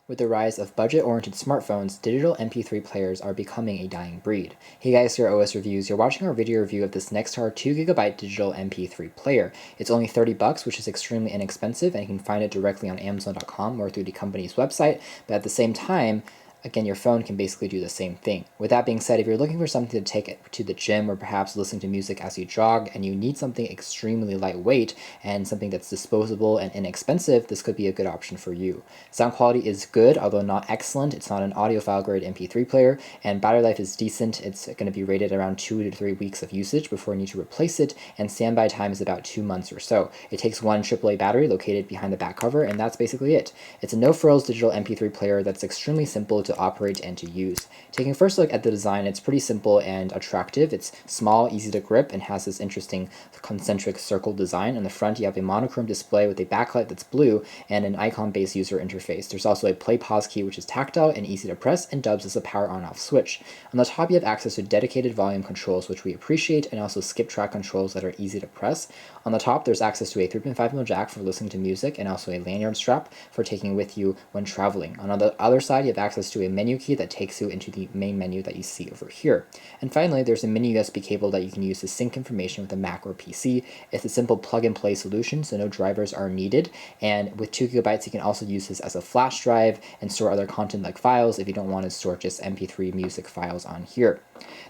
With the rise of budget-oriented smartphones, digital MP3 players are becoming a dying breed. Hey guys, here at OS Reviews. You're watching our video review of this Nextar 2GB digital MP3 player. It's only $30, which is extremely inexpensive, and you can find it directly on Amazon.com or through the company's website, but at the same time, again, your phone can basically do the same thing. With that being said, if you're looking for something to take it to the gym or perhaps listening to music as you jog and you need something extremely lightweight and something that's disposable and inexpensive, this could be a good option for you. Sound quality is good, although not excellent. It's not an audiophile grade MP3 player, and battery life is decent. It's going to be rated around 2 to 3 weeks of usage before you need to replace it, and standby time is about 2 months or so. It takes one AAA battery located behind the back cover, and that's basically it. It's a no-frills digital MP3 player that's extremely simple to operate and to use. Taking a first look at the design, it's pretty simple and attractive. It's small, easy to grip, and has this interesting concentric circle design. On the front, you have a monochrome display with a backlight that's blue and an icon-based user interface. There's also a play-pause key, which is tactile and easy to press, and dubs as a power on-off switch. On the top, you have access to dedicated volume controls, which we appreciate, and also skip track controls that are easy to press. On the top, there's access to a 3.5mm jack for listening to music, and also a lanyard strap for taking with you when traveling. On the other side, you have access to a menu key that takes you into the main menu that you see over here. And finally, there's a mini USB cable that you can use to sync information with a Mac or PC. It's a simple plug-and-play solution, so no drivers are needed. And with 2GB, you can also use this as a flash drive and store other content like files if you don't want to store just MP3 music files on here.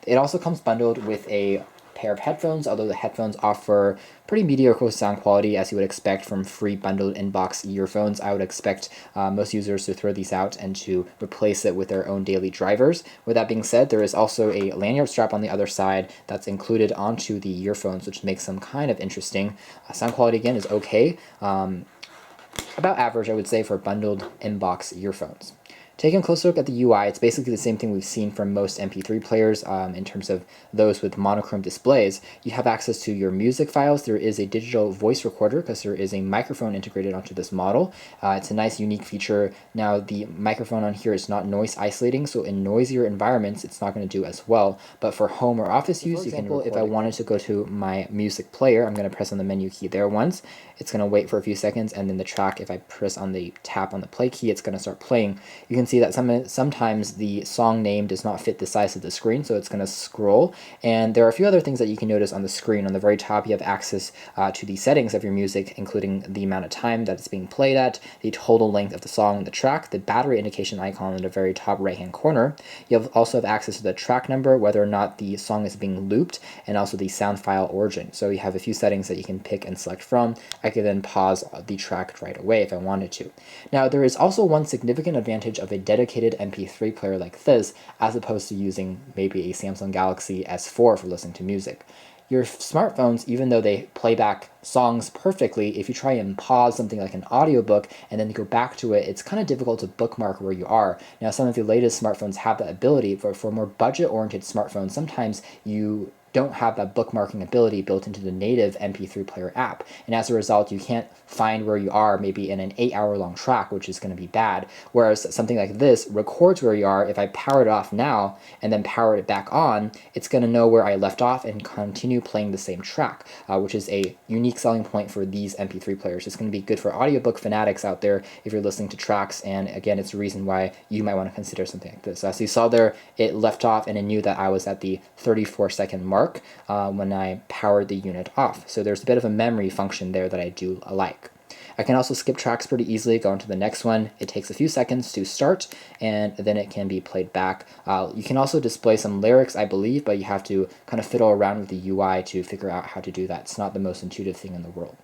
It also comes bundled with a pair of headphones, although the headphones offer pretty mediocre sound quality as you would expect from free bundled inbox earphones. I would expect most users to throw these out and to replace it with their own daily drivers. With that being said, there is also a lanyard strap on the other side that's included onto the earphones, which makes them kind of interesting. Sound quality again is okay, about average I would say for bundled inbox earphones. Taking a closer look at the UI, it's basically the same thing we've seen from most MP3 players in terms of those with monochrome displays. You have access to your music files. There is a digital voice recorder because there is a microphone integrated onto this model. It's a nice unique feature. Now the microphone on here is not noise isolating, so in noisier environments it's not going to do as well, but for home or office use, you can, if I wanted to go to my music player, I'm going to press on the menu key there once. It's going to wait for a few seconds, and then the track, if I press on the tap on the play key, it's going to start playing. You can see that sometimes the song name does not fit the size of the screen, so it's going to scroll. And there are a few other things that you can notice on the screen. On the very top, you have access to the settings of your music, including the amount of time that it's being played at, the total length of the song and the track, the battery indication icon in the very top right-hand corner. You also have access to the track number, whether or not the song is being looped, and also the sound file origin. So you have a few settings that you can pick and select from. I could then pause the track right away if I wanted to. Now, there is also one significant advantage of a dedicated MP3 player like this, as opposed to using maybe a Samsung Galaxy S4 for listening to music. Your smartphones, even though they play back songs perfectly, if you try and pause something like an audiobook and then go back to it, it's kind of difficult to bookmark where you are. Now, some of the latest smartphones have that ability. For more budget-oriented smartphones, sometimes you don't have that bookmarking ability built into the native MP3 player app. And as a result, you can't find where you are maybe in an 8-hour-long track, which is going to be bad. Whereas something like this records where you are. If I power it off now and then power it back on, it's going to know where I left off and continue playing the same track, which is a unique selling point for these MP3 players. It's going to be good for audiobook fanatics out there if you're listening to tracks. And again, it's a reason why you might want to consider something like this. As you saw there, it left off and it knew that I was at the 34-second mark when I powered the unit off. So there's a bit of a memory function there that I do like. I can also skip tracks pretty easily, go on to the next one. It takes a few seconds to start, and then it can be played back. You can also display some lyrics, I believe, but you have to kind of fiddle around with the UI to figure out how to do that. It's not the most intuitive thing in the world.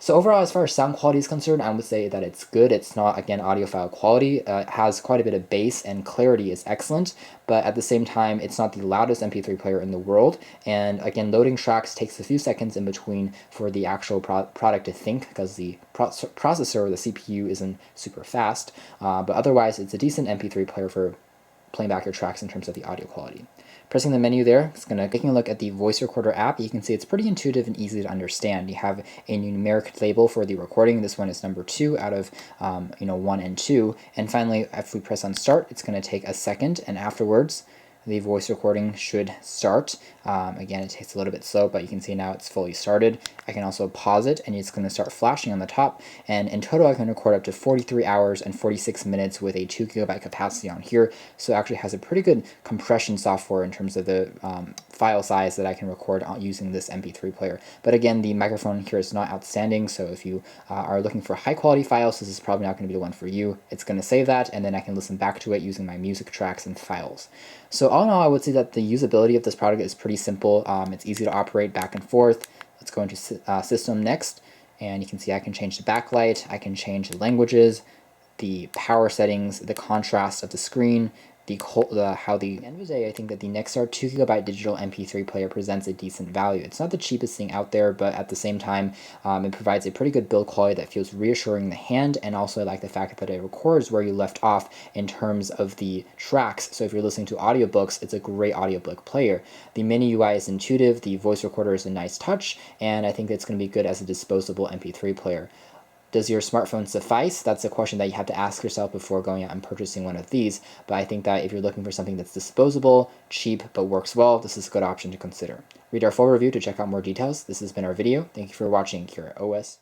So overall, as far as sound quality is concerned, I would say that it's good. It's not, again, audiophile quality. It has quite a bit of bass, and clarity is excellent, but at the same time, it's not the loudest MP3 player in the world. And again, loading tracks takes a few seconds in between for the actual product to think, because the processor or the CPU isn't super fast. But otherwise, it's a decent MP3 player for playing back your tracks in terms of the audio quality. Pressing the menu there, it's going to taking a look at the voice recorder app. You can see it's pretty intuitive and easy to understand. You have a numeric label for the recording. This one is number 2 out of 1 and 2. And finally, if we press on start, it's going to take a second, and afterwards the voice recording should start. Again, it takes a little bit slow, but you can see now it's fully started. I can also pause it, and it's going to start flashing on the top. And in total, I can record up to 43 hours and 46 minutes with a 2 GB capacity on here. So it actually has a pretty good compression software in terms of the file size that I can record using this MP3 player. But again, the microphone here is not outstanding, so if you are looking for high quality files, this is probably not going to be the one for you. It's going to save that, and then I can listen back to it using my music tracks and files. So all in all, I would say that the usability of this product is pretty simple. It's easy to operate back and forth. Let's go into System next, and you can see I can change the backlight, I can change the languages, the power settings, the contrast of the screen, how the end of the day, I think that the Nextar 2 GB digital MP3 player presents a decent value. It's not the cheapest thing out there, but at the same time, it provides a pretty good build quality that feels reassuring in the hand, and also I like the fact that it records where you left off in terms of the tracks. So if you're listening to audiobooks, it's a great audiobook player. The mini UI is intuitive, the voice recorder is a nice touch, and I think it's going to be good as a disposable MP3 player. Does your smartphone suffice? That's a question that you have to ask yourself before going out and purchasing one of these. But I think that if you're looking for something that's disposable, cheap, but works well, this is a good option to consider. Read our full review to check out more details. This has been our video. Thank you for watching here at OS.